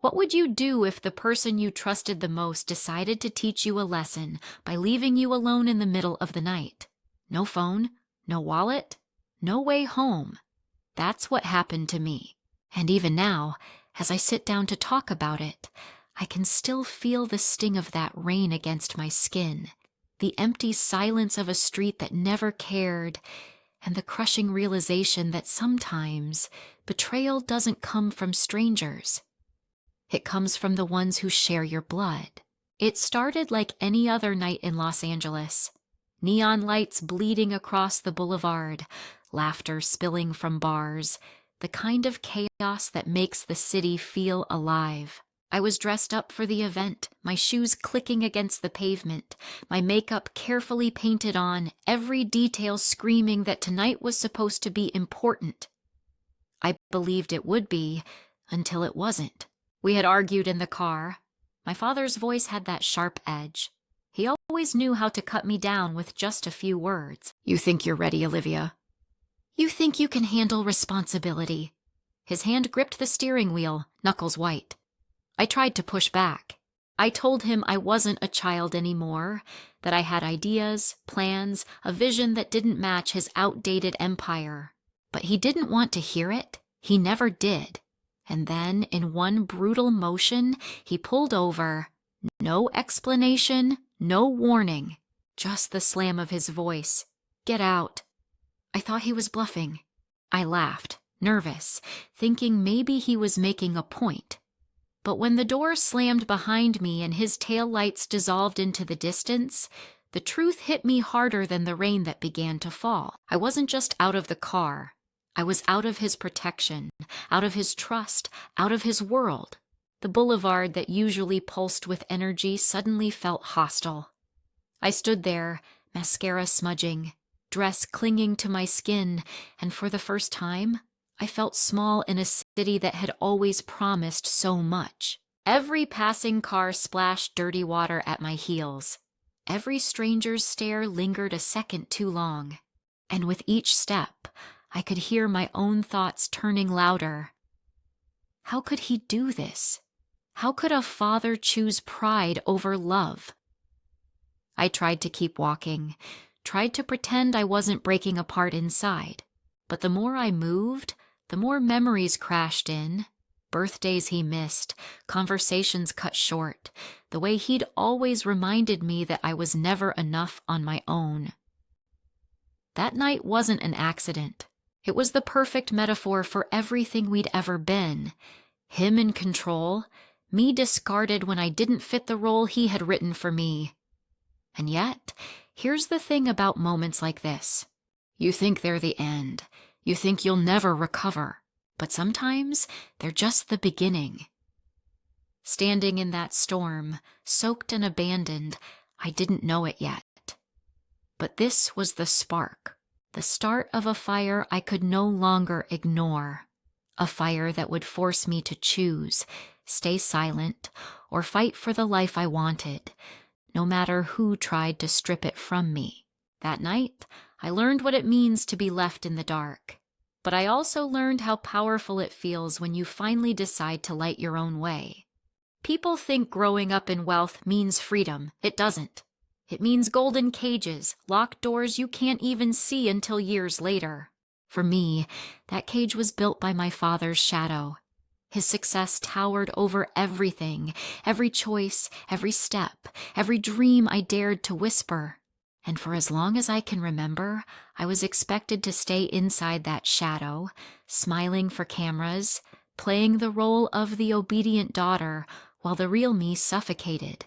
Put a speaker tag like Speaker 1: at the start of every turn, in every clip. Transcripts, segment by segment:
Speaker 1: What would you do if the person you trusted the most decided to teach you a lesson by leaving you alone in the middle of the night? No phone, no wallet, no way home. That's what happened to me. And even now, as I sit down to talk about it, I can still feel the sting of that rain against my skin, the empty silence of a street that never cared, and the crushing realization that sometimes betrayal doesn't come from strangers. It comes from the ones who share your blood. It started like any other night in Los Angeles. Neon lights bleeding across the boulevard, laughter spilling from bars, the kind of chaos that makes the city feel alive. I was dressed up for the event, my shoes clicking against the pavement, my makeup carefully painted on, every detail screaming that tonight was supposed to be important. I believed it would be, until it wasn't. We had argued in the car. My father's voice had that sharp edge. He always knew how to cut me down with just a few words. "You think you're ready, Olivia? You think you can handle responsibility?" His hand gripped the steering wheel, knuckles white. I tried to push back. I told him I wasn't a child anymore, that I had ideas, plans, a vision that didn't match his outdated empire. But he didn't want to hear it. He never did. And then, in one brutal motion, he pulled over. No explanation, no warning, just the slam of his voice. "Get out." I thought he was bluffing. I laughed, nervous, thinking maybe he was making a point. But when the door slammed behind me and his taillights dissolved into the distance, the truth hit me harder than the rain that began to fall. I wasn't just out of the car. I was out of his protection, out of his trust, out of his world. The boulevard that usually pulsed with energy suddenly felt hostile. I stood there, mascara smudging, dress clinging to my skin, and for the first time, I felt small in a city that had always promised so much. Every passing car splashed dirty water at my heels. Every stranger's stare lingered a second too long. And with each step, I could hear my own thoughts turning louder. How could he do this? How could a father choose pride over love? I tried to keep walking, tried to pretend I wasn't breaking apart inside. But the more I moved, the more memories crashed in. Birthdays he missed, conversations cut short, the way he'd always reminded me that I was never enough on my own. That night wasn't an accident. It was the perfect metaphor for everything we'd ever been. Him in control, me discarded when I didn't fit the role he had written for me. And yet, here's the thing about moments like this. You think they're the end. You think you'll never recover. But sometimes they're just the beginning. Standing in that storm, soaked and abandoned, I didn't know it yet. But this was the spark, the start of a fire I could no longer ignore. A fire that would force me to choose, stay silent, or fight for the life I wanted, no matter who tried to strip it from me. That night, I learned what it means to be left in the dark. But I also learned how powerful it feels when you finally decide to light your own way. People think growing up in wealth means freedom. It doesn't. It means golden cages, locked doors you can't even see until years later. For me, that cage was built by my father's shadow. His success towered over everything, every choice, every step, every dream I dared to whisper. And for as long as I can remember, I was expected to stay inside that shadow, smiling for cameras, playing the role of the obedient daughter while the real me suffocated.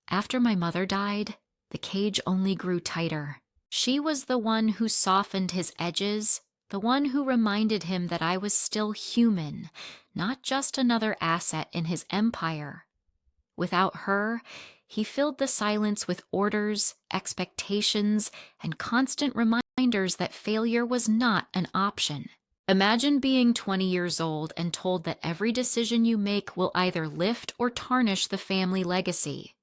Speaker 1: After my mother died, the cage only grew tighter. She was the one who softened his edges, the one who reminded him that I was still human, not just another asset in his empire. Without her, he filled the silence with orders, expectations, and constant reminders that failure was not an option. Imagine being 20 years old and told that every decision you make will either lift or tarnish the family legacy.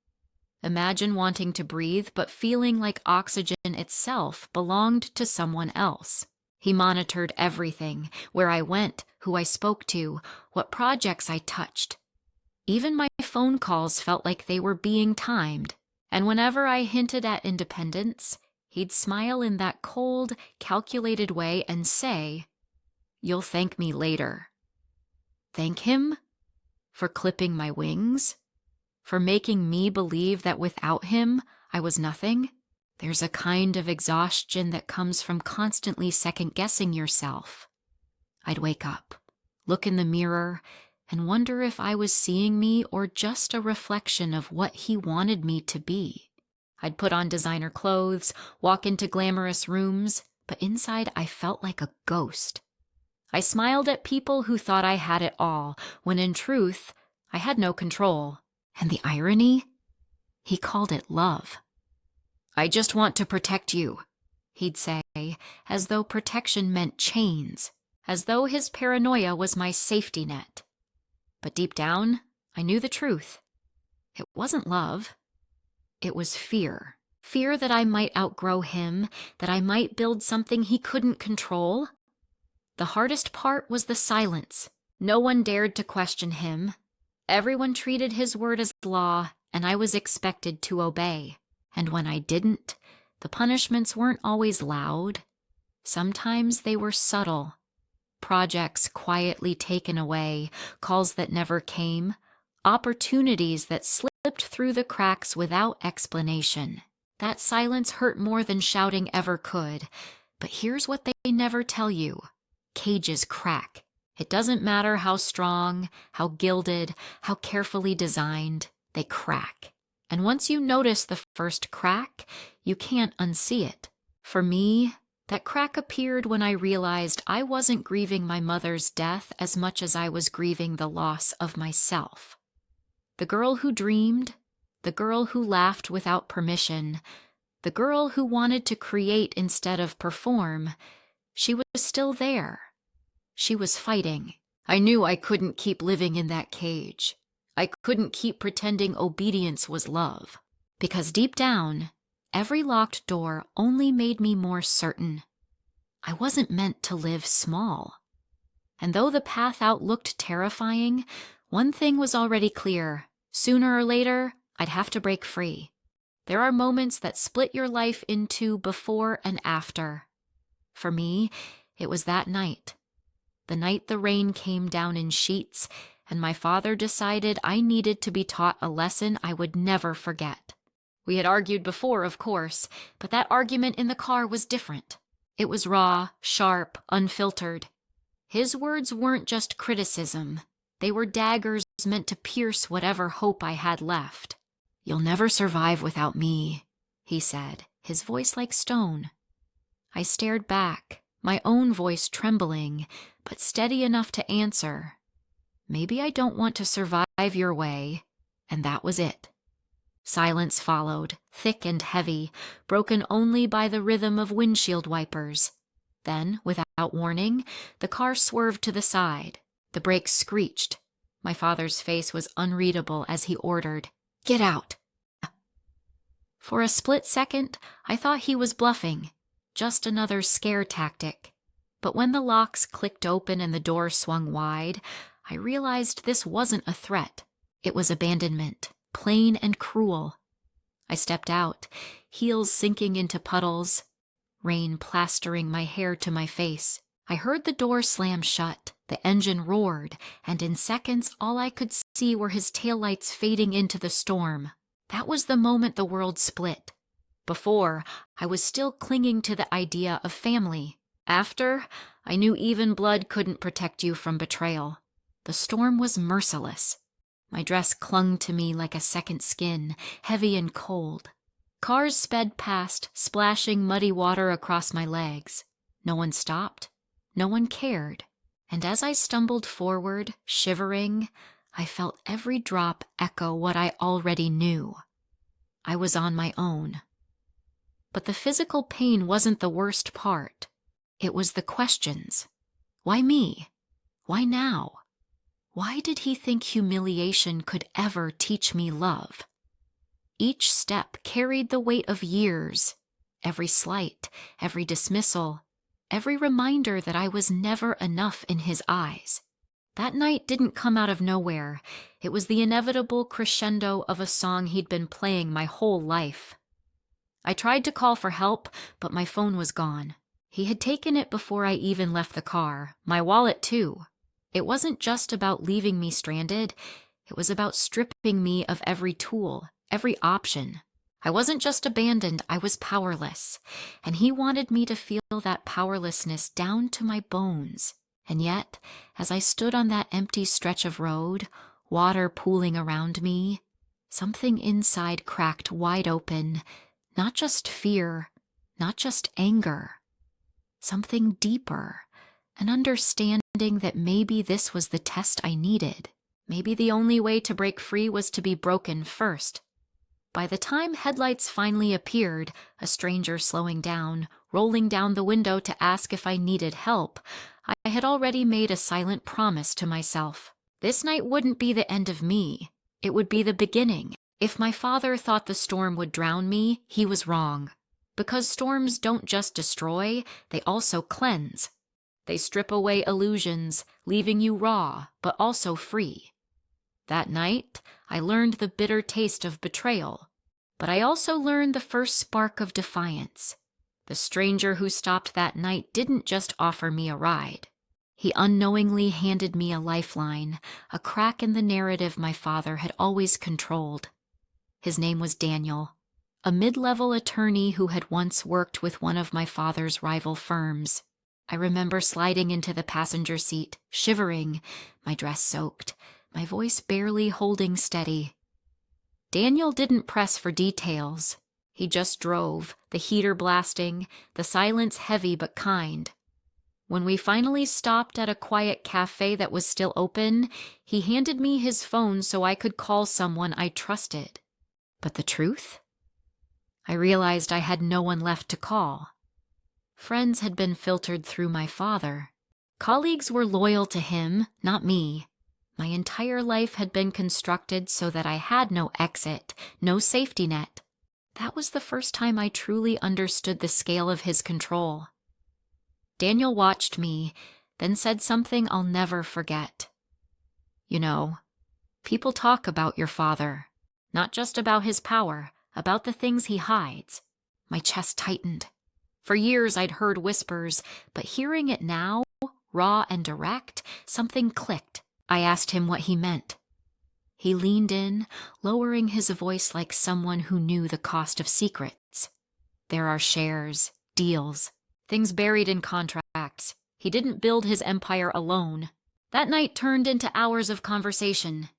Speaker 1: Imagine wanting to breathe but feeling like oxygen itself belonged to someone else. He monitored everything, where I went, who I spoke to, what projects I touched. Even my phone calls felt like they were being timed, and whenever I hinted at independence, he'd smile in that cold, calculated way and say, "You'll thank me later." Thank him? For clipping my wings? For making me believe that without him, I was nothing? There's a kind of exhaustion that comes from constantly second-guessing yourself. I'd wake up, look in the mirror, and wonder if I was seeing me or just a reflection of what he wanted me to be. I'd put on designer clothes, walk into glamorous rooms, but inside I felt like a ghost. I smiled at people who thought I had it all, when in truth, I had no control. And the irony? He called it love. "I just want to protect you," he'd say, as though protection meant chains, as though his paranoia was my safety net. But deep down, I knew the truth. It wasn't love. It was fear. Fear that I might outgrow him, that I might build something he couldn't control. The hardest part was the silence. No one dared to question him. Everyone treated his word as law, and I was expected to obey. And when I didn't, the punishments weren't always loud. Sometimes they were subtle. Projects quietly taken away, calls that never came, opportunities that slipped through the cracks without explanation. That silence hurt more than shouting ever could. But here's what they never tell you. Cages crack. It doesn't matter how strong, how gilded, how carefully designed, they crack. And once you notice the first crack, you can't unsee it. For me, that crack appeared when I realized I wasn't grieving my mother's death as much as I was grieving the loss of myself. The girl who dreamed, the girl who laughed without permission, the girl who wanted to create instead of perform, she was still there. She was fighting. I knew I couldn't keep living in that cage. I couldn't keep pretending obedience was love. Because deep down, every locked door only made me more certain. I wasn't meant to live small. And though the path out looked terrifying, one thing was already clear. Sooner or later, I'd have to break free. There are moments that split your life into before and after. For me, it was that night. The night the rain came down in sheets, and my father decided I needed to be taught a lesson I would never forget. We had argued before, of course, but that argument in the car was different. It was raw, sharp, unfiltered. His words weren't just criticism. They were daggers meant to pierce whatever hope I had left. "You'll never survive without me," he said, his voice like stone. I stared back, my own voice trembling, but steady enough to answer. "Maybe I don't want to survive your way," and that was it. Silence followed, thick and heavy, broken only by the rhythm of windshield wipers. Then, without warning, the car swerved to the side. The brakes screeched. My father's face was unreadable as he ordered, "Get out." For a split second, I thought he was bluffing, just another scare tactic. But when the locks clicked open and the door swung wide, I realized this wasn't a threat. It was abandonment, plain and cruel. I stepped out, heels sinking into puddles, rain plastering my hair to my face. I heard the door slam shut, the engine roared, and in seconds all I could see were his taillights fading into the storm. That was the moment the world split. Before, I was still clinging to the idea of family. After, I knew even blood couldn't protect you from betrayal. The storm was merciless. My dress clung to me like a second skin, heavy and cold. Cars sped past, splashing muddy water across my legs. No one stopped. No one cared. And as I stumbled forward, shivering, I felt every drop echo what I already knew. I was on my own. But the physical pain wasn't the worst part. It was the questions. Why me? Why now? Why did he think humiliation could ever teach me love? Each step carried the weight of years. Every slight, every dismissal, every reminder that I was never enough in his eyes. That night didn't come out of nowhere. It was the inevitable crescendo of a song he'd been playing my whole life. I tried to call for help, but my phone was gone. He had taken it before I even left the car, my wallet too. It wasn't just about leaving me stranded, it was about stripping me of every tool, every option. I wasn't just abandoned, I was powerless, and he wanted me to feel that powerlessness down to my bones. And yet, as I stood on that empty stretch of road, water pooling around me, something inside cracked wide open, not just fear, not just anger, something deeper, an understanding that maybe this was the test I needed. Maybe the only way to break free was to be broken first. By the time headlights finally appeared, a stranger slowing down, rolling down the window to ask if I needed help, I had already made a silent promise to myself. This night wouldn't be the end of me. It would be the beginning. If my father thought the storm would drown me, he was wrong. Because storms don't just destroy, they also cleanse. They strip away illusions, leaving you raw, but also free. That night, I learned the bitter taste of betrayal, but I also learned the first spark of defiance. The stranger who stopped that night didn't just offer me a ride. He unknowingly handed me a lifeline, a crack in the narrative my father had always controlled. His name was Daniel, a mid-level attorney who had once worked with one of my father's rival firms. I remember sliding into the passenger seat, shivering, my dress soaked, my voice barely holding steady. Daniel didn't press for details. He just drove, the heater blasting, the silence heavy but kind. When we finally stopped at a quiet cafe that was still open, he handed me his phone so I could call someone I trusted. But the truth? I realized I had no one left to call. Friends had been filtered through my father. Colleagues were loyal to him, not me. My entire life had been constructed so that I had no exit, no safety net. That was the first time I truly understood the scale of his control. Daniel watched me, then said something I'll never forget. You know, people talk about your father, not just about his power, about the things he hides. My chest tightened. For years I'd heard whispers, but hearing it now, raw and direct, something clicked. I asked him what he meant. He leaned in, lowering his voice like someone who knew the cost of secrets. There are shares, deals, things buried in contracts. He didn't build his empire alone. That night turned into hours of conversation.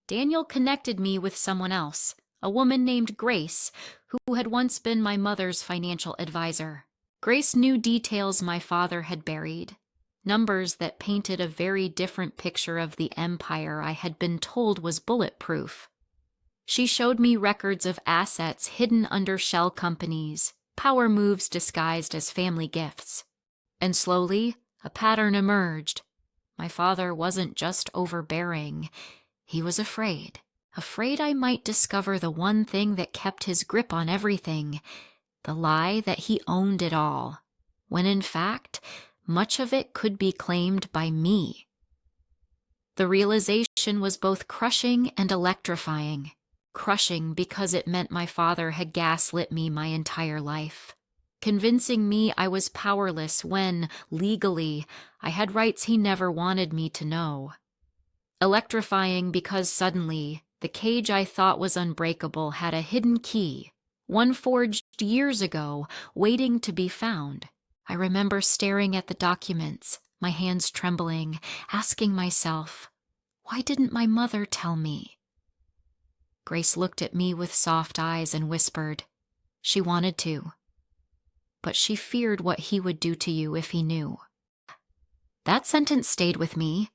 Speaker 1: Daniel connected me with someone else, a woman named Grace, who had once been my mother's financial advisor. Grace knew details my father had buried, numbers that painted a very different picture of the empire I had been told was bulletproof. She showed me records of assets hidden under shell companies, power moves disguised as family gifts. And slowly, a pattern emerged. My father wasn't just overbearing. He was afraid I might discover the one thing that kept his grip on everything, the lie that he owned it all, when in fact, much of it could be claimed by me. The realization was both crushing and electrifying. Crushing because it meant my father had gaslit me my entire life, convincing me I was powerless when, legally, I had rights he never wanted me to know. Electrifying because suddenly, the cage I thought was unbreakable had a hidden key, one forged years ago, waiting to be found. I remember staring at the documents, my hands trembling, asking myself, why didn't my mother tell me? Grace looked at me with soft eyes and whispered, she wanted to, but she feared what he would do to you if he knew. That sentence stayed with me.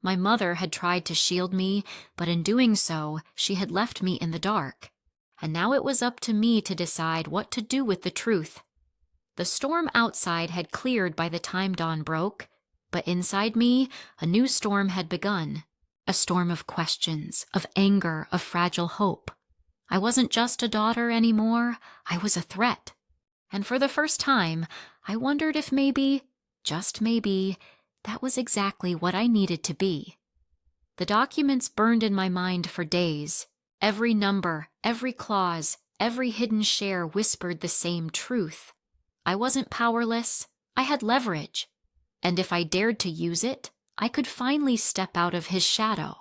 Speaker 1: My mother had tried to shield me, but in doing so, she had left me in the dark. And now it was up to me to decide what to do with the truth. The storm outside had cleared by the time dawn broke, but inside me, a new storm had begun. A storm of questions, of anger, of fragile hope. I wasn't just a daughter anymore, I was a threat. And for the first time, I wondered if maybe just maybe, that was exactly what I needed to be. The documents burned in my mind for days. Every number, every clause, every hidden share whispered the same truth. I wasn't powerless. I had leverage. And if I dared to use it, I could finally step out of his shadow.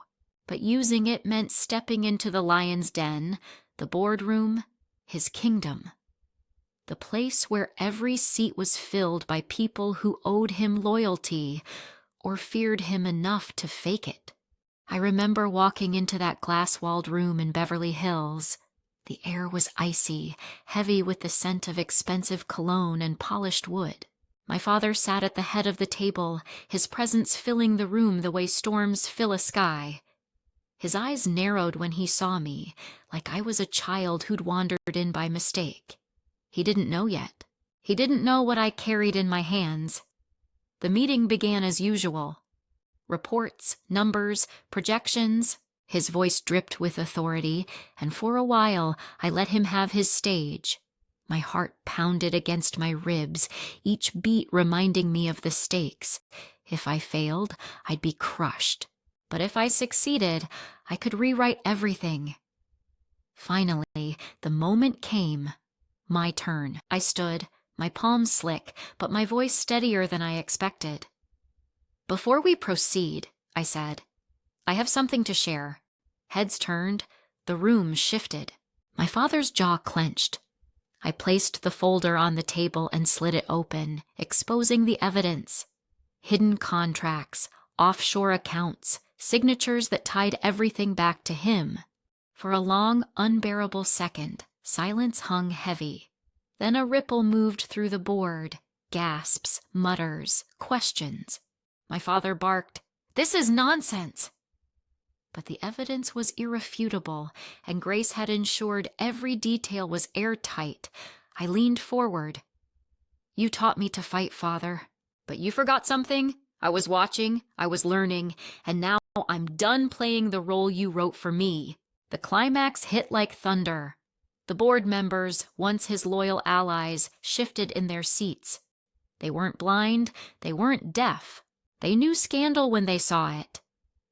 Speaker 1: But using it meant stepping into the lion's den, the boardroom, his kingdom. The place where every seat was filled by people who owed him loyalty or feared him enough to fake it. I remember walking into that glass-walled room in Beverly Hills. The air was icy, heavy with the scent of expensive cologne and polished wood. My father sat at the head of the table, his presence filling the room the way storms fill a sky. His eyes narrowed when he saw me, like I was a child who'd wandered in by mistake. He didn't know yet. He didn't know what I carried in my hands. The meeting began as usual. Reports, numbers, projections. His voice dripped with authority, and for a while I let him have his stage. My heart pounded against my ribs, each beat reminding me of the stakes. If I failed, I'd be crushed. But if I succeeded, I could rewrite everything. Finally, the moment came. My turn. I stood, my palms slick, but my voice steadier than I expected. "Before we proceed," I said, "I have something to share." Heads turned, the room shifted. My father's jaw clenched. I placed the folder on the table and slid it open, exposing the evidence. Hidden contracts, offshore accounts, signatures that tied everything back to him. For a long, unbearable second, silence hung heavy. Then a ripple moved through the board, gasps, mutters, questions. My father barked, "This is nonsense!" But the evidence was irrefutable, and Grace had ensured every detail was airtight. I leaned forward. "You taught me to fight, Father. But you forgot something? I was watching, I was learning, and now I'm done playing the role you wrote for me." The climax hit like thunder. The board members, once his loyal allies, shifted in their seats. They weren't blind, they weren't deaf. They knew scandal when they saw it.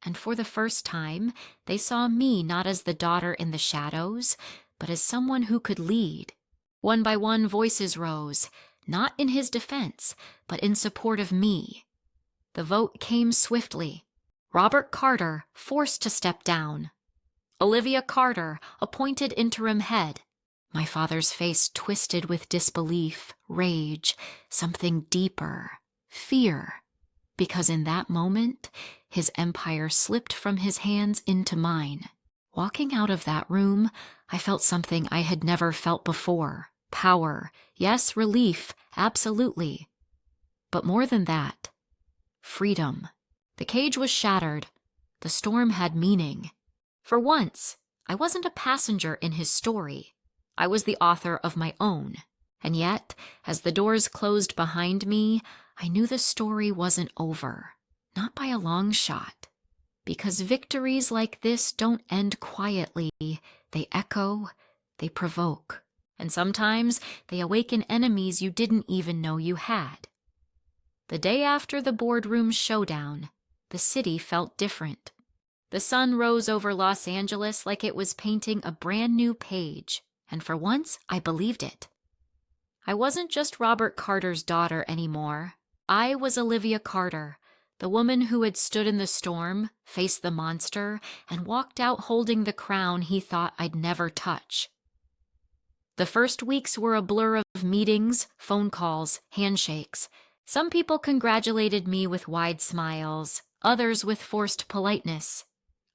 Speaker 1: And for the first time, they saw me not as the daughter in the shadows, but as someone who could lead. One by one, voices rose, not in his defense, but in support of me. The vote came swiftly. Robert Carter forced to step down. Olivia Carter appointed interim head. My father's face twisted with disbelief, rage, something deeper, fear. Because in that moment, his empire slipped from his hands into mine. Walking out of that room, I felt something I had never felt before. Power, yes, relief, absolutely. But more than that, freedom. The cage was shattered. The storm had meaning. For once, I wasn't a passenger in his story. I was the author of my own. And yet, as the doors closed behind me, I knew the story wasn't over. Not by a long shot. Because victories like this don't end quietly. They echo, they provoke. And sometimes they awaken enemies you didn't even know you had. The day after the boardroom showdown, the city felt different. The sun rose over Los Angeles like it was painting a brand new page, and for once I believed it. I wasn't just Robert Carter's daughter anymore. I was Olivia Carter, the woman who had stood in the storm, faced the monster, and walked out holding the crown he thought I'd never touch. The first weeks were a blur of meetings, phone calls, handshakes. Some people congratulated me with wide smiles, others with forced politeness.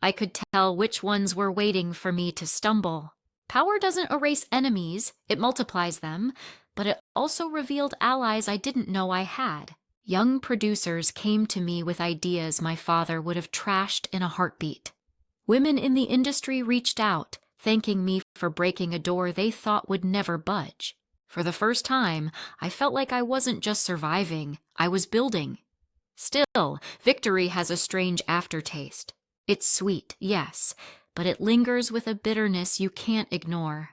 Speaker 1: I could tell which ones were waiting for me to stumble. Power doesn't erase enemies, it multiplies them, but it also revealed allies I didn't know I had. Young producers came to me with ideas my father would have trashed in a heartbeat. Women in the industry reached out, thanking me for breaking a door they thought would never budge. For the first time, I felt like I wasn't just surviving, I was building. Still, victory has a strange aftertaste. It's sweet, yes, but it lingers with a bitterness you can't ignore.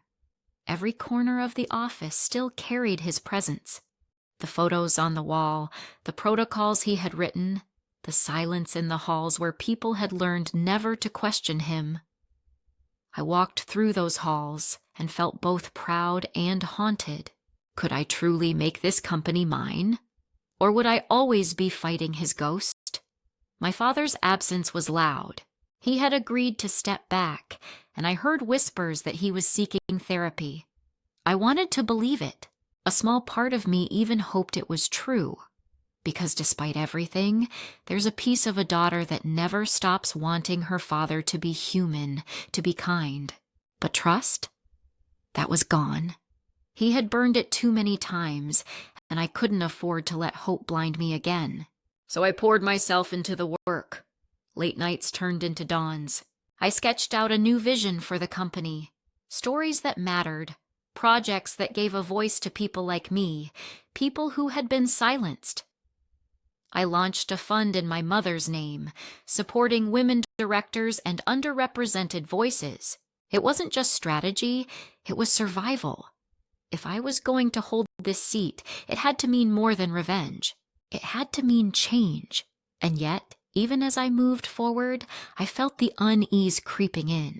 Speaker 1: Every corner of the office still carried his presence. The photos on the wall, the protocols he had written, the silence in the halls where people had learned never to question him. I walked through those halls and felt both proud and haunted. Could I truly make this company mine? Or would I always be fighting his ghost? My father's absence was loud. He had agreed to step back, and I heard whispers that he was seeking therapy. I wanted to believe it. A small part of me even hoped it was true. Because despite everything, there's a piece of a daughter that never stops wanting her father to be human, to be kind. But trust? That was gone. He had burned it too many times, and I couldn't afford to let hope blind me again. So I poured myself into the work. Late nights turned into dawns. I sketched out a new vision for the company. Stories that mattered. Projects that gave a voice to people like me, people who had been silenced. I launched a fund in my mother's name, supporting women directors and underrepresented voices. It wasn't just strategy, it was survival. If I was going to hold this seat, it had to mean more than revenge. It had to mean change. And yet, even as I moved forward, I felt the unease creeping in.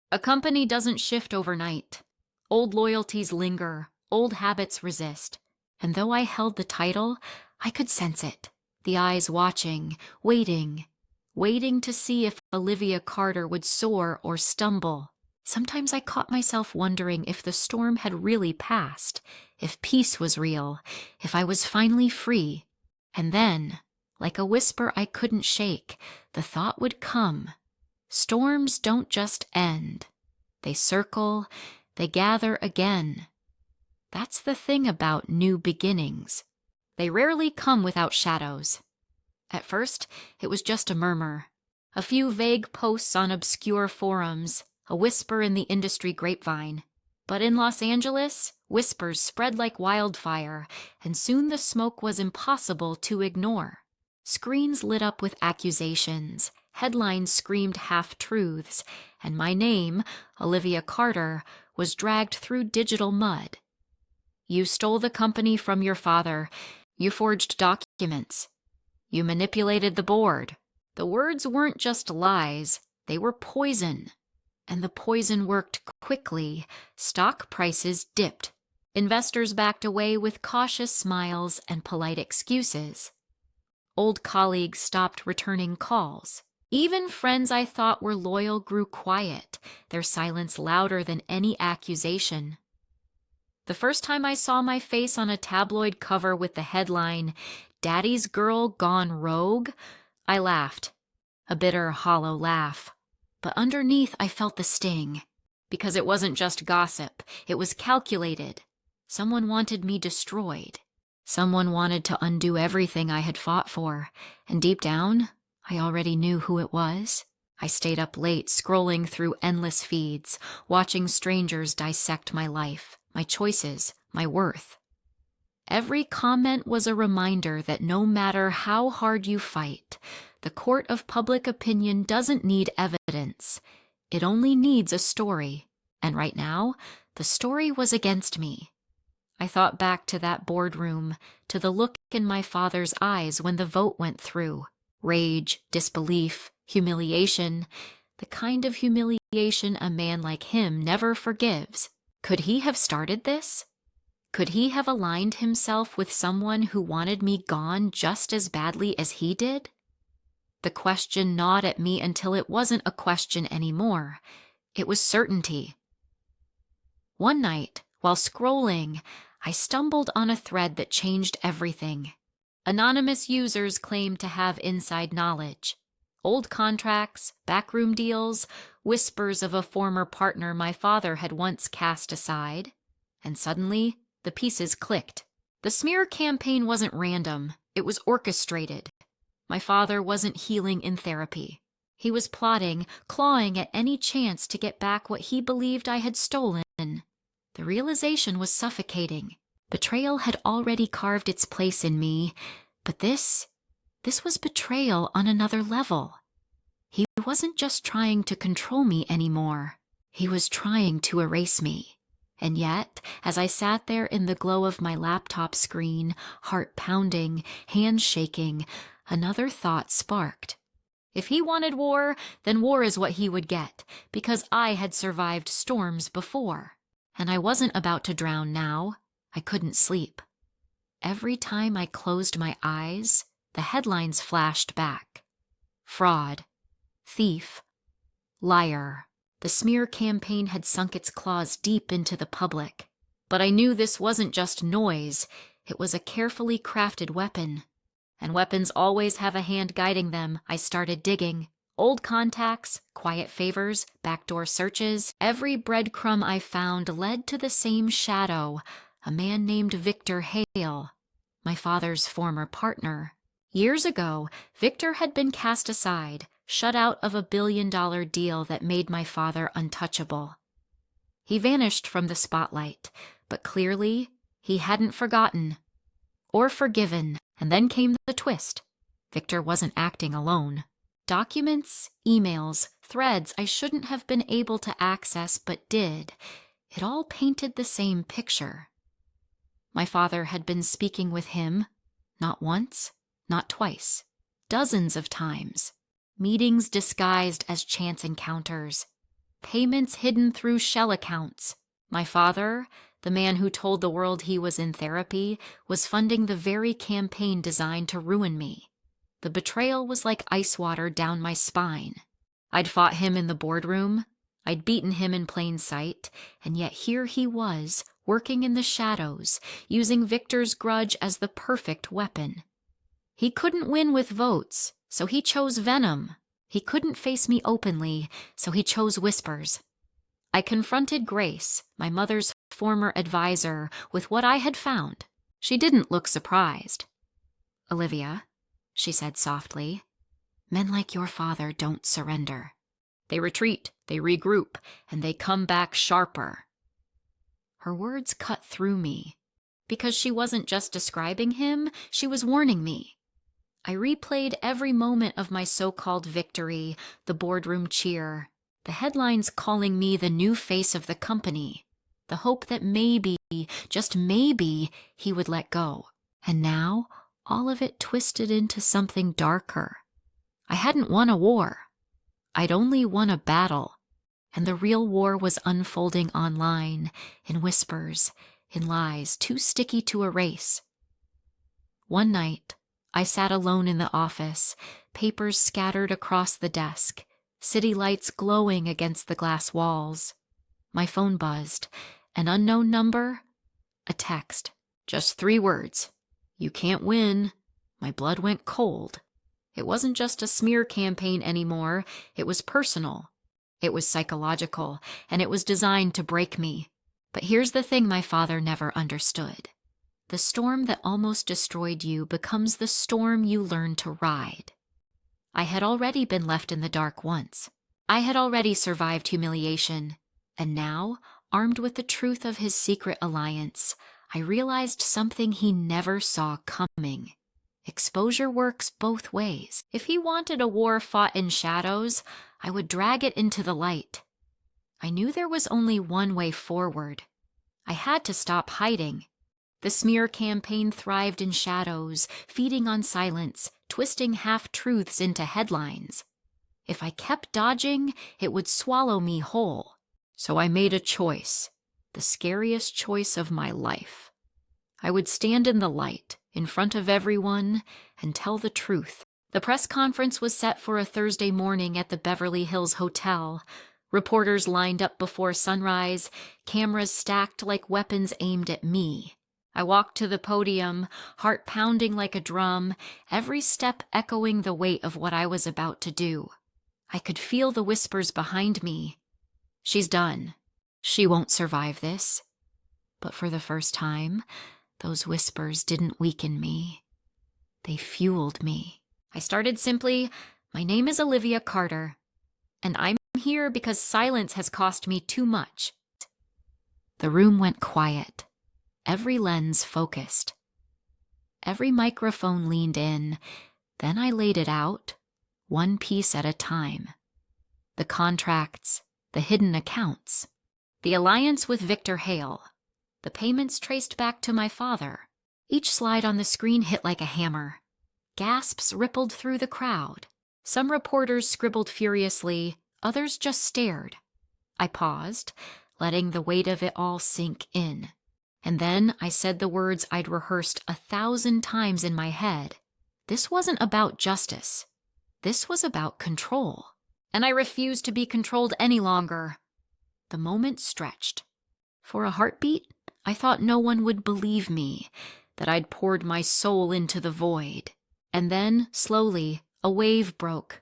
Speaker 1: A company doesn't shift overnight. Old loyalties linger, old habits resist. And though I held the title, I could sense it. The eyes watching, waiting to see if Olivia Carter would soar or stumble. Sometimes I caught myself wondering if the storm had really passed, if peace was real, if I was finally free. And then, like a whisper I couldn't shake, the thought would come. Storms don't just end. They circle, they gather again. That's the thing about new beginnings. They rarely come without shadows. At first, it was just a murmur. A few vague posts on obscure forums, a whisper in the industry grapevine. But in Los Angeles, whispers spread like wildfire, and soon the smoke was impossible to ignore. Screens lit up with accusations, headlines screamed half-truths, and my name, Olivia Carter, was dragged through digital mud. You stole the company from your father. You forged documents. You manipulated the board. The words weren't just lies, they were poison. And the poison worked quickly. Stock prices dipped. Investors backed away with cautious smiles and polite excuses. Old colleagues stopped returning calls. Even friends I thought were loyal grew quiet, their silence louder than any accusation. The first time I saw my face on a tabloid cover with the headline, "Daddy's Girl Gone Rogue," I laughed. A bitter, hollow laugh. But underneath I felt the sting. Because it wasn't just gossip, it was calculated. Someone wanted me destroyed. Someone wanted to undo everything I had fought for. And deep down, I already knew who it was. I stayed up late, scrolling through endless feeds, watching strangers dissect my life, my choices, my worth. Every comment was a reminder that no matter how hard you fight, the court of public opinion doesn't need evidence. It only needs a story. And right now, the story was against me. I thought back to that boardroom, to the look in my father's eyes when the vote went through. Rage, disbelief, humiliation, the kind of humiliation a man like him never forgives. Could he have started this? Could he have aligned himself with someone who wanted me gone just as badly as he did? The question gnawed at me until it wasn't a question anymore. It was certainty. One night, while scrolling, I stumbled on a thread that changed everything. Anonymous users claimed to have inside knowledge. Old contracts, backroom deals, whispers of a former partner my father had once cast aside. And suddenly, the pieces clicked. The smear campaign wasn't random. It was orchestrated. My father wasn't healing in therapy. He was plotting, clawing at any chance to get back what he believed I had stolen. The realization was suffocating. Betrayal had already carved its place in me, but this was betrayal on another level. He wasn't just trying to control me anymore. He was trying to erase me. And yet, as I sat there in the glow of my laptop screen, heart pounding, hands shaking, another thought sparked. If he wanted war, then war is what he would get, because I had survived storms before. And I wasn't about to drown now. I couldn't sleep. Every time I closed my eyes, the headlines flashed back. Fraud. Thief. Liar. The smear campaign had sunk its claws deep into the public. But I knew this wasn't just noise. It was a carefully crafted weapon. And weapons always have a hand guiding them. I started digging. Old contacts, quiet favors, backdoor searches. Every breadcrumb I found led to the same shadow, a man named Victor Hale, my father's former partner. Years ago, Victor had been cast aside, shut out of a billion-dollar deal that made my father untouchable. He vanished from the spotlight, but clearly he hadn't forgotten or forgiven. And then came the twist. Victor wasn't acting alone. Documents, emails, threads I shouldn't have been able to access but did. It all painted the same picture. My father had been speaking with him, not once, not twice, dozens of times. Meetings disguised as chance encounters. Payments hidden through shell accounts. My father, the man who told the world he was in therapy, was funding the very campaign designed to ruin me. The betrayal was like ice water down my spine. I'd fought him in the boardroom. I'd beaten him in plain sight. And yet here he was, working in the shadows, using Victor's grudge as the perfect weapon. He couldn't win with votes, so he chose venom. He couldn't face me openly, so he chose whispers. I confronted Grace, my mother's former advisor, with what I had found. She didn't look surprised. "Olivia," she said softly, "men like your father don't surrender. They retreat, they regroup, and they come back sharper." Her words cut through me. Because she wasn't just describing him, she was warning me. I replayed every moment of my so-called victory, the boardroom cheer, the headlines calling me the new face of the company, the hope that maybe, just maybe, he would let go. And now, all of it twisted into something darker. I hadn't won a war. I'd only won a battle. And the real war was unfolding online, in whispers, in lies too sticky to erase. One night, I sat alone in the office, papers scattered across the desk, city lights glowing against the glass walls. My phone buzzed. An unknown number? A text. Just 3 words. "You can't win." My blood went cold. It wasn't just a smear campaign anymore. It was personal. It was psychological, and it was designed to break me. But here's the thing my father never understood. The storm that almost destroyed you becomes the storm you learn to ride. I had already been left in the dark once. I had already survived humiliation. And now, armed with the truth of his secret alliance, I realized something he never saw coming. Exposure works both ways. If he wanted a war fought in shadows, I would drag it into the light. I knew there was only one way forward. I had to stop hiding. The smear campaign thrived in shadows, feeding on silence, twisting half-truths into headlines. If I kept dodging, it would swallow me whole. So I made a choice, the scariest choice of my life. I would stand in the light, in front of everyone, and tell the truth. The press conference was set for a Thursday morning at the Beverly Hills Hotel. Reporters lined up before sunrise, cameras stacked like weapons aimed at me. I walked to the podium, heart pounding like a drum, every step echoing the weight of what I was about to do. I could feel the whispers behind me. "She's done. She won't survive this." But for the first time, those whispers didn't weaken me. They fueled me. I started simply, "My name is Olivia Carter, and I'm here because silence has cost me too much." The room went quiet. Every lens focused. Every microphone leaned in. Then I laid it out, one piece at a time. The contracts, the hidden accounts, The alliance with Victor Hale. The payments traced back to my father. Each slide on the screen hit like a hammer. Gasps rippled through the crowd. Some reporters scribbled furiously, others just stared. I paused, letting the weight of it all sink in. And then I said the words I'd rehearsed 1,000 times in my head. This wasn't about justice. This was about control. And I refused to be controlled any longer. The moment stretched. For a heartbeat, I thought no one would believe me, that I'd poured my soul into the void. And then, slowly, a wave broke.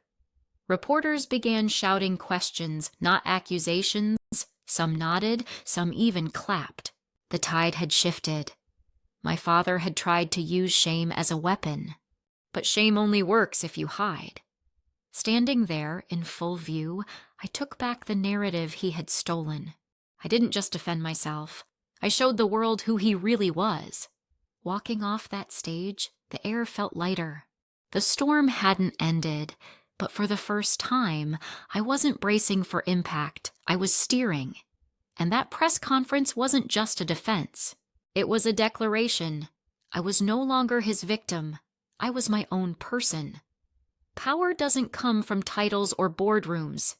Speaker 1: Reporters began shouting questions, not accusations. Some nodded, some even clapped. The tide had shifted. My father had tried to use shame as a weapon. But shame only works if you hide. Standing there, in full view, I took back the narrative he had stolen. I didn't just defend myself. I showed the world who he really was. Walking off that stage, the air felt lighter. The storm hadn't ended, but for the first time, I wasn't bracing for impact. I was steering. And that press conference wasn't just a defense. It was a declaration. I was no longer his victim. I was my own person. Power doesn't come from titles or boardrooms.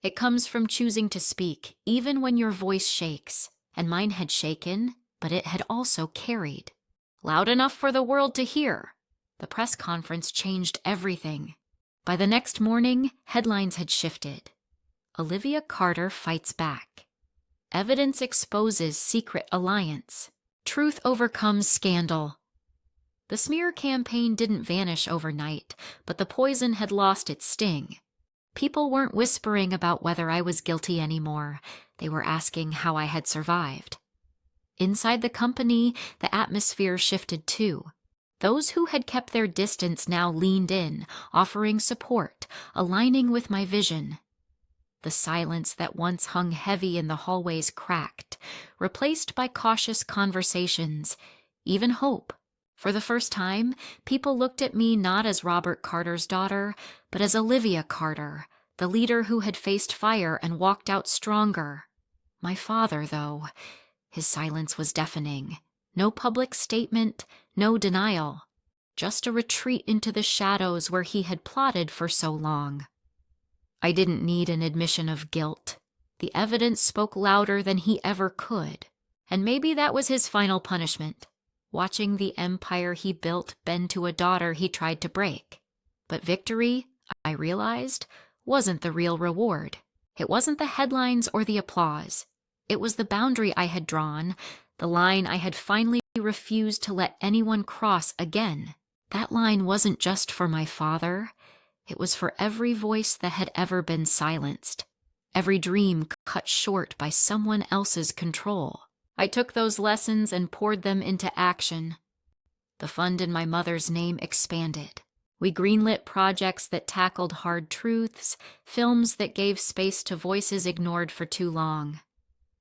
Speaker 1: It comes from choosing to speak, even when your voice shakes. And mine had shaken, but it had also carried. Loud enough for the world to hear. The press conference changed everything. By the next morning, headlines had shifted. Olivia Carter fights back. Evidence exposes secret alliance. Truth overcomes scandal. The smear campaign didn't vanish overnight, but the poison had lost its sting. People weren't whispering about whether I was guilty anymore. They were asking how I had survived. Inside the company, the atmosphere shifted too. Those who had kept their distance now leaned in, offering support, aligning with my vision. The silence that once hung heavy in the hallways cracked, replaced by cautious conversations, even hope. For the first time, people looked at me not as Robert Carter's daughter, but as Olivia Carter, the leader who had faced fire and walked out stronger. My father, though, his silence was deafening. No public statement, no denial. Just a retreat into the shadows where he had plotted for so long. I didn't need an admission of guilt. The evidence spoke louder than he ever could. And maybe that was his final punishment. Watching the empire he built bend to a daughter he tried to break. But victory, I realized, wasn't the real reward. It wasn't the headlines or the applause. It was the boundary I had drawn, the line I had finally refused to let anyone cross again. That line wasn't just for my father. It was for every voice that had ever been silenced, every dream cut short by someone else's control. I took those lessons and poured them into action. The fund in my mother's name expanded. We greenlit projects that tackled hard truths, films that gave space to voices ignored for too long.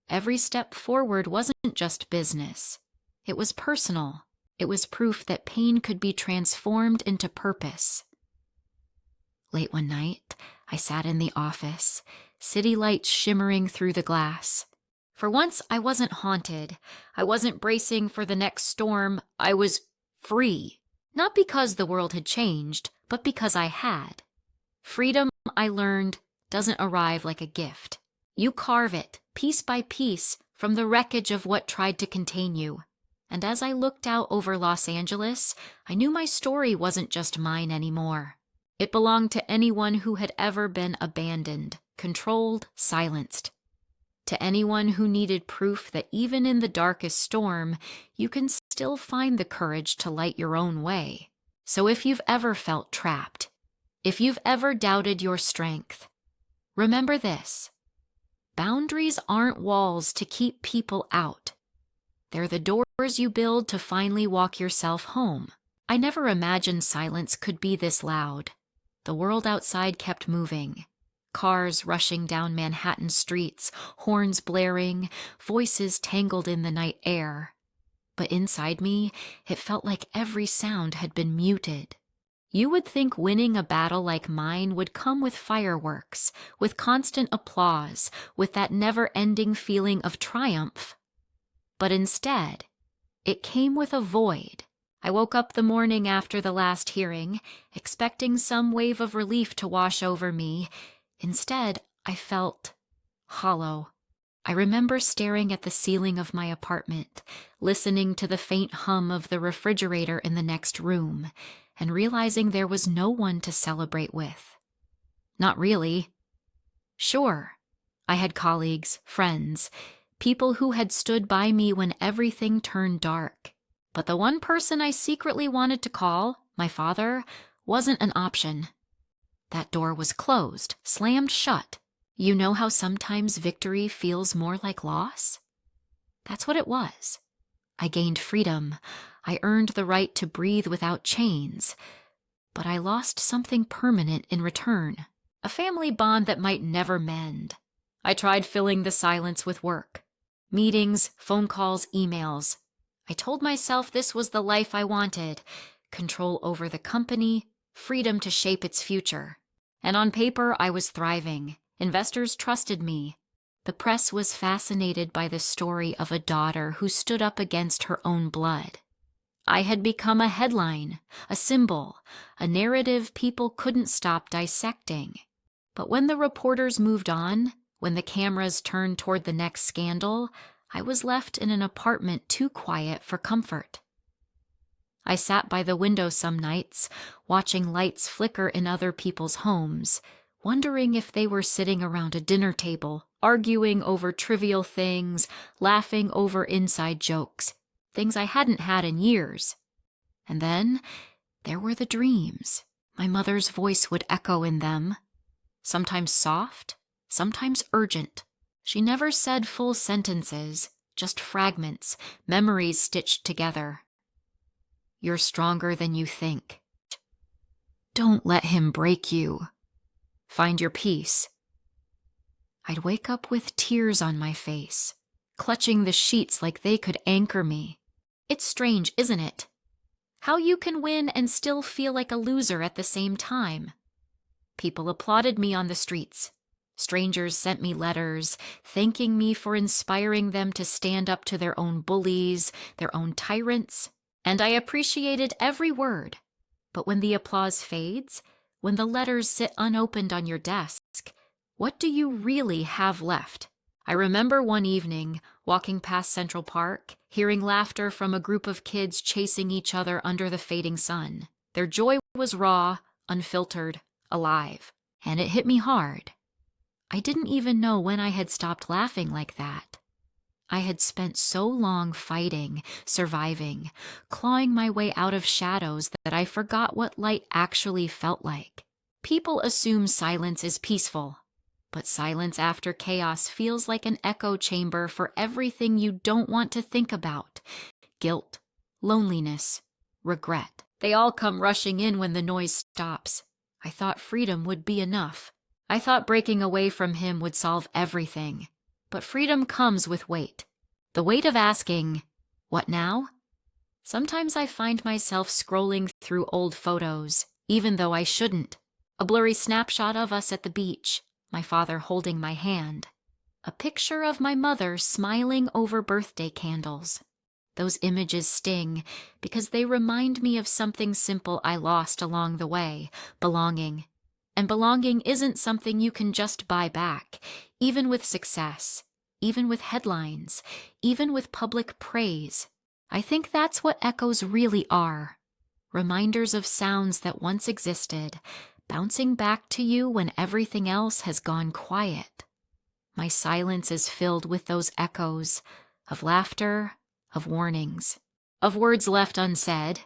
Speaker 1: Every step forward wasn't just business. It was personal. It was proof that pain could be transformed into purpose. Late one night, I sat in the office, city lights shimmering through the glass. For once, I wasn't haunted. I wasn't bracing for the next storm. I was free. Not because the world had changed, but because I had. Freedom, I learned, doesn't arrive like a gift. You carve it, piece by piece, from the wreckage of what tried to contain you. And as I looked out over Los Angeles, I knew my story wasn't just mine anymore. It belonged to anyone who had ever been abandoned, controlled, silenced. To anyone who needed proof that even in the darkest storm, you can still find the courage to light your own way. So if you've ever felt trapped, if you've ever doubted your strength, remember this. Boundaries aren't walls to keep people out. They're the doors you build to finally walk yourself home. I never imagined silence could be this loud. The world outside kept moving. Cars rushing down Manhattan streets, horns blaring, voices tangled in the night air. But inside me, it felt like every sound had been muted. You would think winning a battle like mine would come with fireworks, with constant applause, with that never-ending feeling of triumph. But instead, it came with a void. I woke up the morning after the last hearing, expecting some wave of relief to wash over me. Instead, I felt hollow. I remember staring at the ceiling of my apartment, listening to the faint hum of the refrigerator in the next room, and realizing there was no one to celebrate with. Not really. Sure, I had colleagues, friends, people who had stood by me when everything turned dark. But the one person I secretly wanted to call, my father, wasn't an option. That door was closed, slammed shut. You know how sometimes victory feels more like loss? That's what it was. I gained freedom. I earned the right to breathe without chains. But I lost something permanent in return, a family bond that might never mend. I tried filling the silence with work. Meetings, phone calls, emails. I told myself this was the life I wanted, control over the company, freedom to shape its future. And on paper, I was thriving. Investors trusted me. The press was fascinated by the story of a daughter who stood up against her own blood. I had become a headline, a symbol, a narrative people couldn't stop dissecting. But when the reporters moved on, when the cameras turned toward the next scandal, I was left in an apartment too quiet for comfort. I sat by the window some nights, watching lights flicker in other people's homes, wondering if they were sitting around a dinner table, arguing over trivial things, laughing over inside jokes, things I hadn't had in years. And then there were the dreams. My mother's voice would echo in them, sometimes soft, sometimes urgent. She never said full sentences, just fragments, memories stitched together. You're stronger than you think. Don't let him break you. Find your peace. I'd wake up with tears on my face, clutching the sheets like they could anchor me. It's strange, isn't it? How you can win and still feel like a loser at the same time. People applauded me on the streets. Strangers sent me letters, thanking me for inspiring them to stand up to their own bullies, their own tyrants, and I appreciated every word. But when the applause fades, when the letters sit unopened on your desk, what do you really have left? I remember one evening, walking past Central Park, hearing laughter from a group of kids chasing each other under the fading sun. Their joy was raw, unfiltered, alive, and it hit me hard. I didn't even know when I had stopped laughing like that. I had spent so long fighting, surviving, clawing my way out of shadows that I forgot what light actually felt like. People assume silence is peaceful, but silence after chaos feels like an echo chamber for everything you don't want to think about. Guilt, loneliness, regret. They all come rushing in when the noise stops. I thought freedom would be enough. I thought breaking away from him would solve everything. But freedom comes with weight. The weight of asking, what now? Sometimes I find myself scrolling through old photos, even though I shouldn't. A blurry snapshot of us at the beach, my father holding my hand. A picture of my mother smiling over birthday candles. Those images sting because they remind me of something simple I lost along the way, belonging. And belonging isn't something you can just buy back, even with success, even with headlines, even with public praise. I think that's what echoes really are. Reminders of sounds that once existed, bouncing back to you when everything else has gone quiet. My silence is filled with those echoes of laughter, of warnings, of words left unsaid.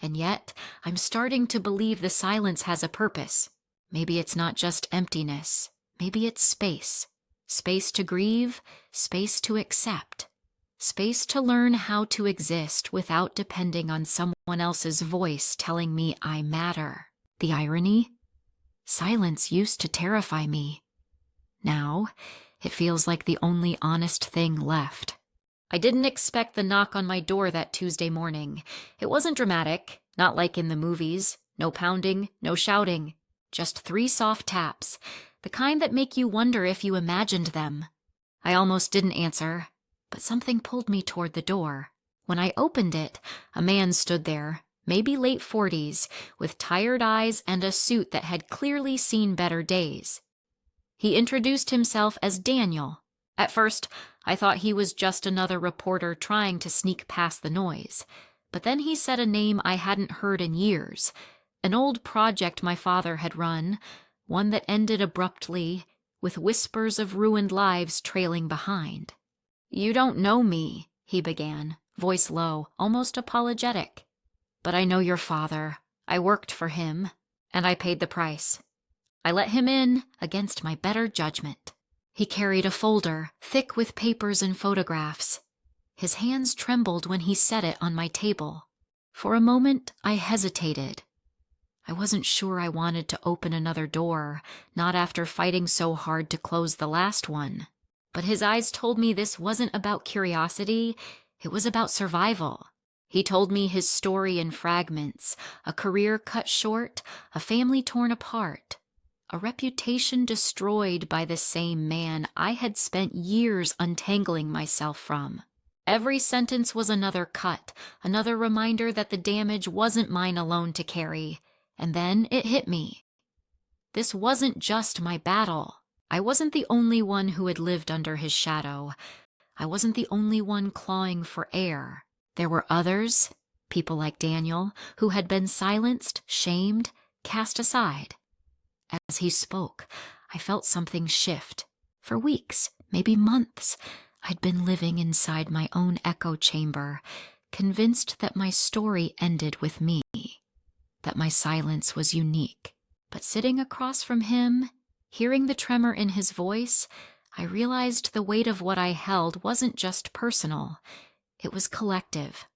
Speaker 1: And yet, I'm starting to believe the silence has a purpose. Maybe it's not just emptiness. Maybe it's space. Space to grieve, space to accept. Space to learn how to exist without depending on someone else's voice telling me I matter. The irony? Silence used to terrify me. Now, it feels like the only honest thing left. I didn't expect the knock on my door that Tuesday morning. It wasn't dramatic, not like in the movies. No pounding, no shouting, just 3 soft taps, the kind that make you wonder if you imagined them. I almost didn't answer, but something pulled me toward the door. When I opened it, a man stood there, maybe late 40s, with tired eyes and a suit that had clearly seen better days. He introduced himself as Daniel. At first, I thought he was just another reporter trying to sneak past the noise. But then he said a name I hadn't heard in years, an old project my father had run, one that ended abruptly, with whispers of ruined lives trailing behind. "You don't know me," he began, voice low, almost apologetic. "But I know your father. I worked for him, and I paid the price. I let him in against my better judgment." He carried a folder, thick with papers and photographs. His hands trembled when he set it on my table. For a moment, I hesitated. I wasn't sure I wanted to open another door, not after fighting so hard to close the last one. But his eyes told me this wasn't about curiosity, it was about survival. He told me his story in fragments, a career cut short, a family torn apart, a reputation destroyed by the same man I had spent years untangling myself from. Every sentence was another cut, another reminder that the damage wasn't mine alone to carry. And then it hit me. This wasn't just my battle. I wasn't the only one who had lived under his shadow. I wasn't the only one clawing for air. There were others, people like Daniel, who had been silenced, shamed, cast aside. As he spoke, I felt something shift. For weeks, maybe months, I'd been living inside my own echo chamber, convinced that my story ended with me, that my silence was unique. But sitting across from him, hearing the tremor in his voice, I realized the weight of what I held wasn't just personal, it was collective.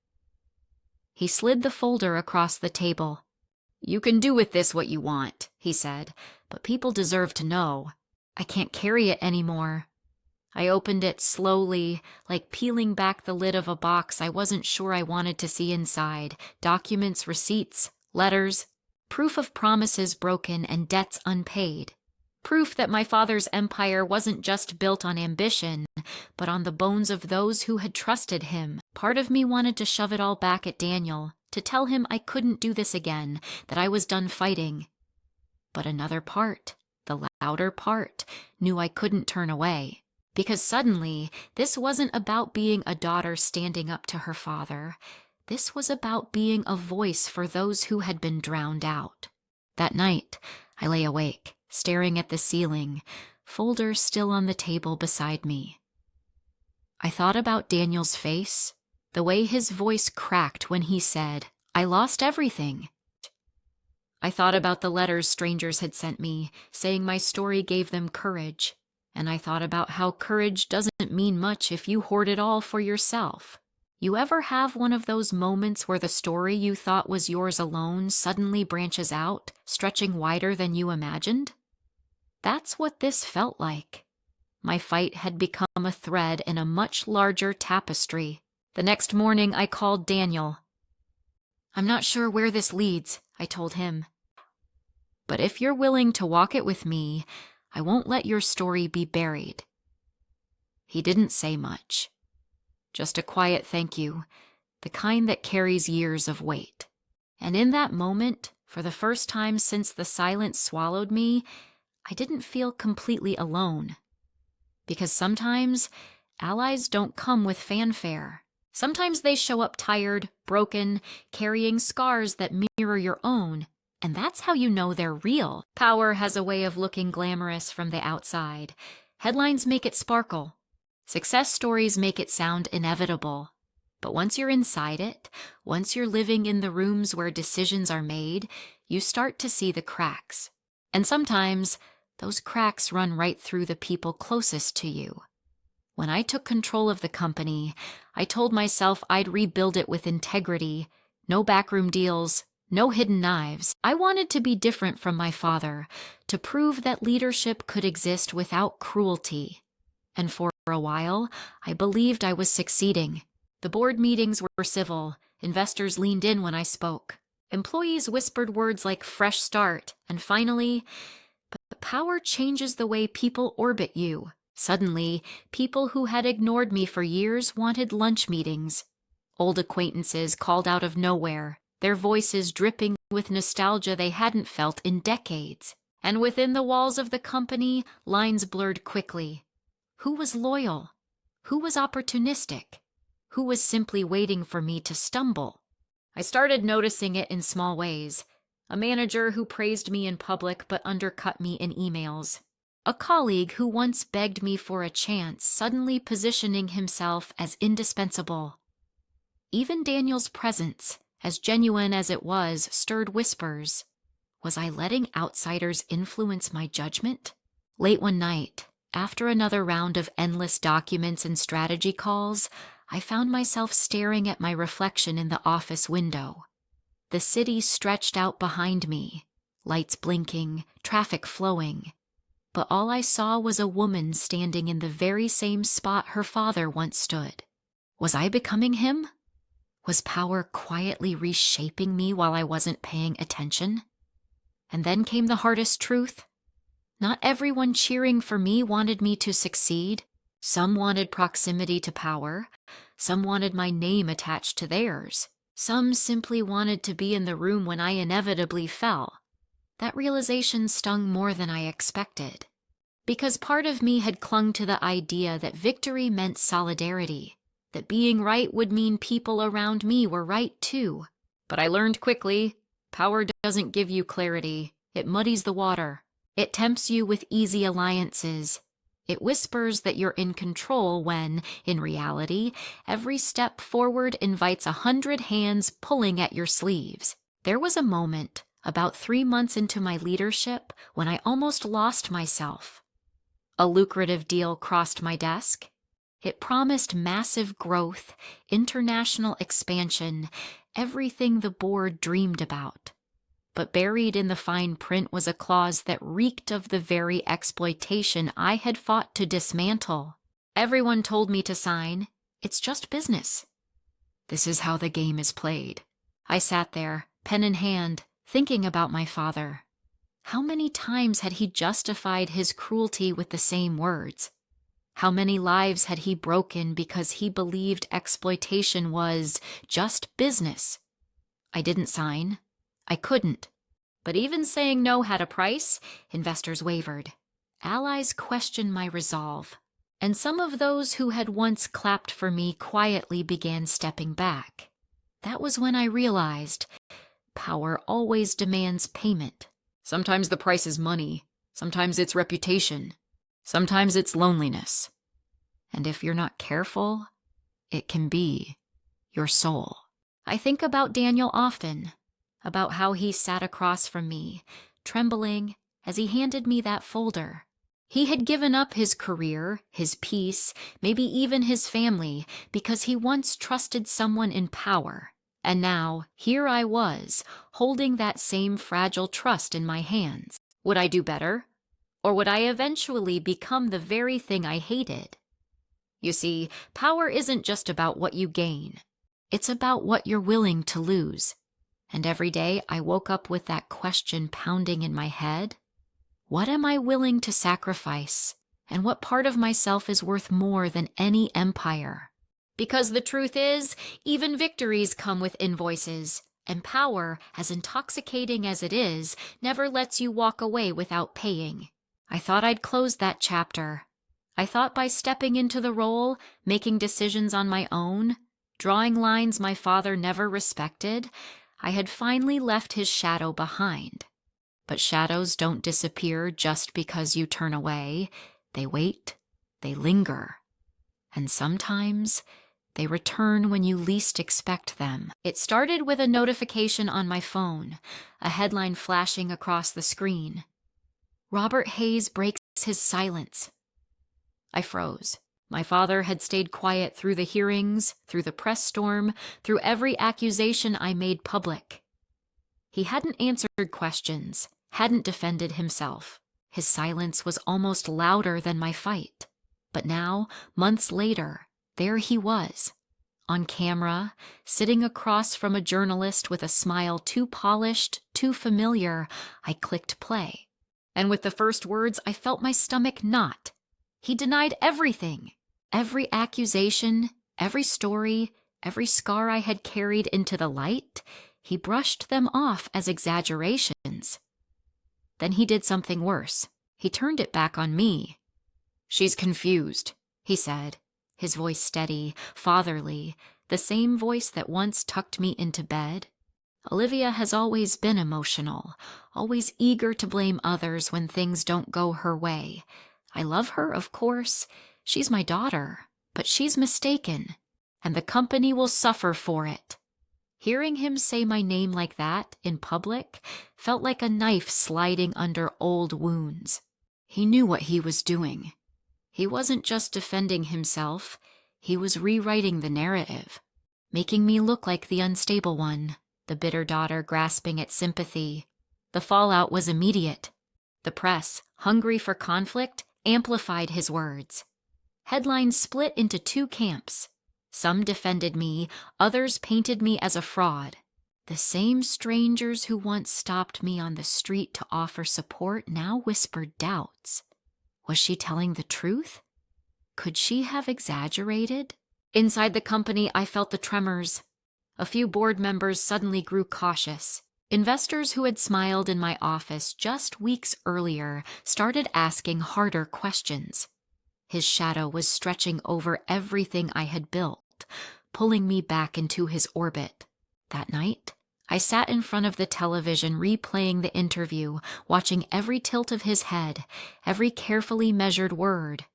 Speaker 1: He slid the folder across the table. "You can do with this what you want," he said, "but people deserve to know. I can't carry it anymore." I opened it slowly, like peeling back the lid of a box I wasn't sure I wanted to see inside. Documents, receipts, letters, proof of promises broken and debts unpaid. Proof that my father's empire wasn't just built on ambition, but on the bones of those who had trusted him. Part of me wanted to shove it all back at Daniel, to tell him I couldn't do this again, that I was done fighting. But another part, the louder part, knew I couldn't turn away. Because suddenly, this wasn't about being a daughter standing up to her father. This was about being a voice for those who had been drowned out. That night, I lay awake, staring at the ceiling, folder still on the table beside me. I thought about Daniel's face, the way his voice cracked when he said, "I lost everything." I thought about the letters strangers had sent me, saying my story gave them courage. And I thought about how courage doesn't mean much if you hoard it all for yourself. You ever have one of those moments where the story you thought was yours alone suddenly branches out, stretching wider than you imagined? That's what this felt like. My fight had become a thread in a much larger tapestry. The next morning I called Daniel. "I'm not sure where this leads," I told him. "But if you're willing to walk it with me, I won't let your story be buried." He didn't say much. Just a quiet thank you, the kind that carries years of weight. And in that moment, for the first time since the silence swallowed me, I didn't feel completely alone. Because sometimes, allies don't come with fanfare. Sometimes they show up tired, broken, carrying scars that mirror your own. And that's how you know they're real. Power has a way of looking glamorous from the outside. Headlines make it sparkle. Success stories make it sound inevitable. But once you're inside it, once you're living in the rooms where decisions are made, you start to see the cracks. And sometimes, those cracks run right through the people closest to you. When I took control of the company, I told myself I'd rebuild it with integrity, no backroom deals, no hidden knives. I wanted to be different from my father, to prove that leadership could exist without cruelty. And for a while, I believed I was succeeding. The board meetings were civil. Investors leaned in when I spoke. Employees whispered words like fresh start, and finally, but power changes the way people orbit you. Suddenly, people who had ignored me for years wanted lunch meetings. Old acquaintances called out of nowhere, their voices dripping with nostalgia they hadn't felt in decades. And within the walls of the company, lines blurred quickly. Who was loyal? Who was opportunistic? Who was simply waiting for me to stumble? I started noticing it in small ways. A manager who praised me in public but undercut me in emails. A colleague who once begged me for a chance suddenly positioning himself as indispensable. Even Daniel's presence, as genuine as it was, stirred whispers. Was I letting outsiders influence my judgment? Late one night, after another round of endless documents and strategy calls, I found myself staring at my reflection in the office window. The city stretched out behind me, lights blinking, traffic flowing. But all I saw was a woman standing in the very same spot her father once stood. Was I becoming him? Was power quietly reshaping me while I wasn't paying attention? And then came the hardest truth. Not everyone cheering for me wanted me to succeed. Some wanted proximity to power. Some wanted my name attached to theirs. Some simply wanted to be in the room when I inevitably fell. That realization stung more than I expected. Because part of me had clung to the idea that victory meant solidarity, that being right would mean people around me were right too. But I learned quickly, power doesn't give you clarity. It muddies the water. It tempts you with easy alliances. It whispers that you're in control when, in reality, every step forward invites 100 hands pulling at your sleeves. There was a moment, about 3 months into my leadership, when I almost lost myself. A lucrative deal crossed my desk. It promised massive growth, international expansion, everything the board dreamed about. But buried in the fine print was a clause that reeked of the very exploitation I had fought to dismantle. Everyone told me to sign. It's just business. This is how the game is played. I sat there, pen in hand, thinking about my father. How many times had he justified his cruelty with the same words? How many lives had he broken because he believed exploitation was just business? I didn't sign. I couldn't. But even saying no had a price. Investors wavered. Allies questioned my resolve. And some of those who had once clapped for me quietly began stepping back. That was when I realized power always demands payment. Sometimes the price is money. Sometimes it's reputation. Sometimes it's loneliness. And if you're not careful, it can be your soul. I think about Daniel often, about how he sat across from me, trembling as he handed me that folder. He had given up his career, his peace, maybe even his family, because he once trusted someone in power. And now, here I was, holding that same fragile trust in my hands. Would I do better? Or would I eventually become the very thing I hated? You see, power isn't just about what you gain. It's about what you're willing to lose. And every day I woke up with that question pounding in my head. What am I willing to sacrifice? And what part of myself is worth more than any empire? Because the truth is, even victories come with invoices, and power, as intoxicating as it is, never lets you walk away without paying. I thought I'd closed that chapter. I thought by stepping into the role, making decisions on my own, drawing lines my father never respected, I had finally left his shadow behind. But shadows don't disappear just because you turn away. They wait, they linger, and sometimes they return when you least expect them. It started with a notification on my phone, a headline flashing across the screen. Robert Hayes breaks his silence. I froze. My father had stayed quiet through the hearings, through the press storm, through every accusation I made public. He hadn't answered questions, hadn't defended himself. His silence was almost louder than my fight. But now, months later, there he was, On camera, sitting across from a journalist with a smile too polished, too familiar, I clicked play. And with the first words, I felt my stomach knot. He denied everything. Every accusation, every story, every scar I had carried into the light, he brushed them off as exaggerations. Then he did something worse. He turned it back on me. "She's confused," he said, his voice steady, fatherly, the same voice that once tucked me into bed. Olivia has always been emotional, always eager to blame others when things don't go her way. I love her, of course. She's my daughter, but she's mistaken, and the company will suffer for it. Hearing him say my name like that in public felt like a knife sliding under old wounds. He knew what he was doing. He wasn't just defending himself, he was rewriting the narrative, making me look like the unstable one, the bitter daughter grasping at sympathy. The fallout was immediate. The press, hungry for conflict, amplified his words. Headlines split into two camps. Some defended me, others painted me as a fraud. The same strangers who once stopped me on the street to offer support now whispered doubts. Was she telling the truth? Could she have exaggerated? Inside the company, I felt the tremors. A few board members suddenly grew cautious. Investors who had smiled in my office just weeks earlier started asking harder questions. His shadow was stretching over everything I had built, pulling me back into his orbit. That night, I sat in front of the television replaying the interview, watching every tilt of his head, every carefully measured word.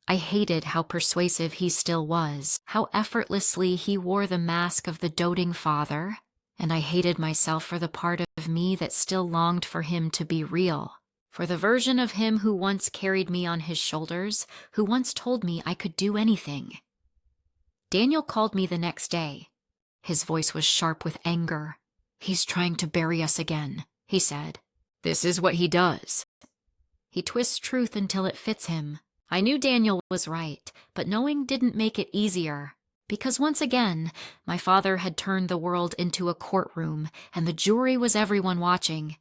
Speaker 1: I hated how persuasive he still was, how effortlessly he wore the mask of the doting father, and I hated myself for the part of me that still longed for him to be real, for the version of him who once carried me on his shoulders, who once told me I could do anything. Daniel called me the next day. His voice was sharp with anger. "He's trying to bury us again," he said. "This is what he does." He twists truth until it fits him. I knew Daniel was right, but knowing didn't make it easier. Because once again, my father had turned the world into a courtroom, and the jury was everyone watching.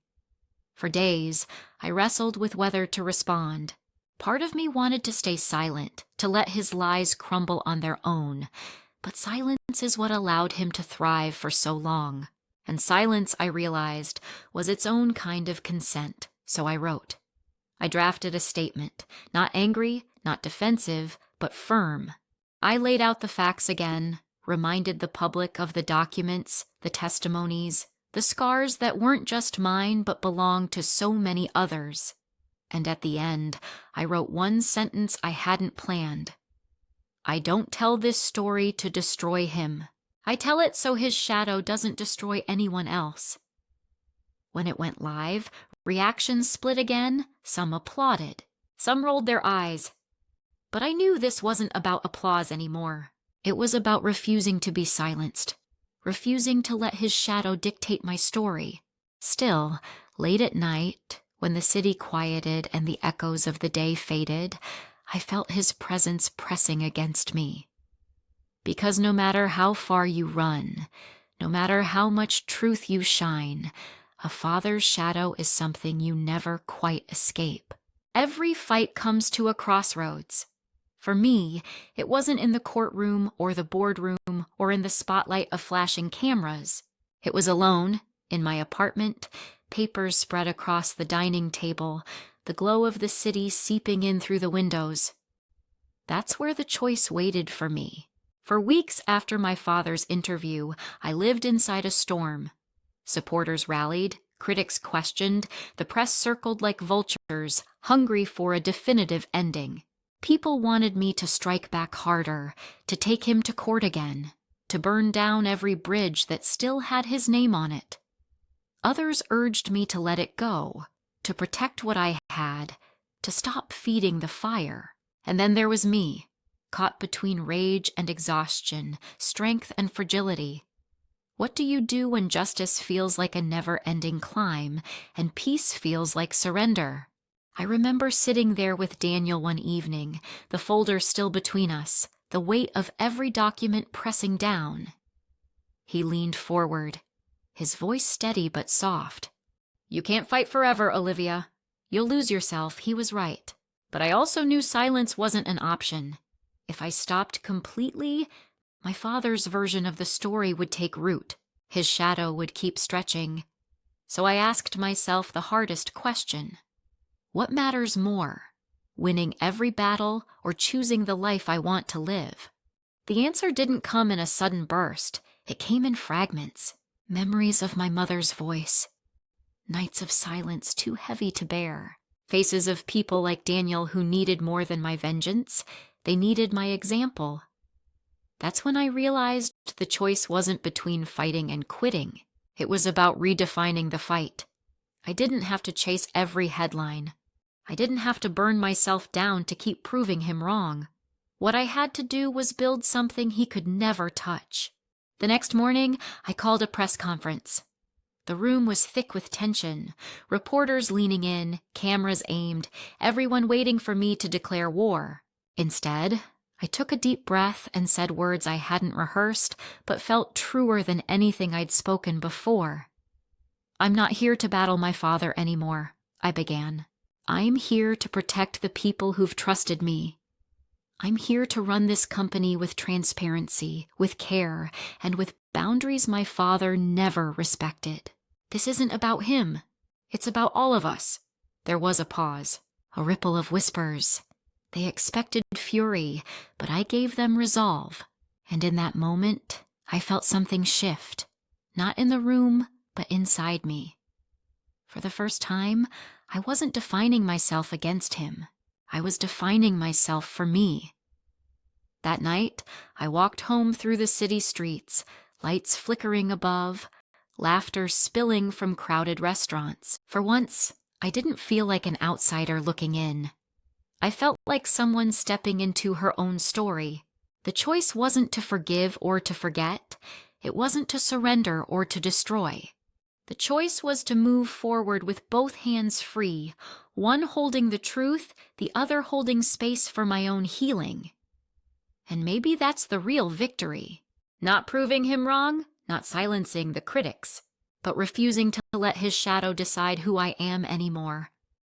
Speaker 1: For days, I wrestled with whether to respond. Part of me wanted to stay silent, to let his lies crumble on their own, but silence is what allowed him to thrive for so long. And silence, I realized, was its own kind of consent, so I wrote. I drafted a statement, not angry, not defensive, but firm. I laid out the facts again, reminded the public of the documents, the testimonies, the scars that weren't just mine but belonged to so many others. And at the end, I wrote one sentence I hadn't planned. I don't tell this story to destroy him. I tell it so his shadow doesn't destroy anyone else. When it went live, reactions split again. Some applauded. Some rolled their eyes. But I knew this wasn't about applause anymore. It was about refusing to be silenced, refusing to let his shadow dictate my story. Still, late at night, when the city quieted and the echoes of the day faded, I felt his presence pressing against me. Because no matter how far you run, no matter how much truth you shine, a father's shadow is something you never quite escape. Every fight comes to a crossroads. For me, it wasn't in the courtroom or the boardroom or in the spotlight of flashing cameras. It was alone, in my apartment, papers spread across the dining table, the glow of the city seeping in through the windows. That's where the choice waited for me. For weeks after my father's interview, I lived inside a storm. Supporters rallied, critics questioned, the press circled like vultures, hungry for a definitive ending. People wanted me to strike back harder, to take him to court again, to burn down every bridge that still had his name on it. Others urged me to let it go, to protect what I had, to stop feeding the fire. And then there was me, caught between rage and exhaustion, strength and fragility. What do you do when justice feels like a never-ending climb and peace feels like surrender? I remember sitting there with Daniel one evening, the folder still between us, the weight of every document pressing down. He leaned forward, his voice steady but soft. "You can't fight forever, Olivia. You'll lose yourself." He was right. But I also knew silence wasn't an option. If I stopped completely, my father's version of the story would take root. His shadow would keep stretching. So I asked myself the hardest question. What matters more, winning every battle or choosing the life I want to live? The answer didn't come in a sudden burst. It came in fragments. Memories of my mother's voice. Nights of silence too heavy to bear. Faces of people like Daniel who needed more than my vengeance. They needed my example. That's when I realized the choice wasn't between fighting and quitting. It was about redefining the fight. I didn't have to chase every headline. I didn't have to burn myself down to keep proving him wrong. What I had to do was build something he could never touch. The next morning, I called a press conference. The room was thick with tension, reporters leaning in, cameras aimed, everyone waiting for me to declare war. Instead, I took a deep breath and said words I hadn't rehearsed, but felt truer than anything I'd spoken before. "I'm not here to battle my father anymore," I began. "I'm here to protect the people who've trusted me. I'm here to run this company with transparency, with care, and with boundaries my father never respected. This isn't about him. It's about all of us." There was a pause, a ripple of whispers. They expected fury, but I gave them resolve. And in that moment, I felt something shift, not in the room, but inside me. For the first time, I wasn't defining myself against him. I was defining myself for me. That night, I walked home through the city streets, lights flickering above, laughter spilling from crowded restaurants. For once, I didn't feel like an outsider looking in. I felt like someone stepping into her own story. The choice wasn't to forgive or to forget. It wasn't to surrender or to destroy. The choice was to move forward with both hands free, one holding the truth, the other holding space for my own healing. And maybe that's the real victory. Not proving him wrong, not silencing the critics, but refusing to let his shadow decide who I am anymore.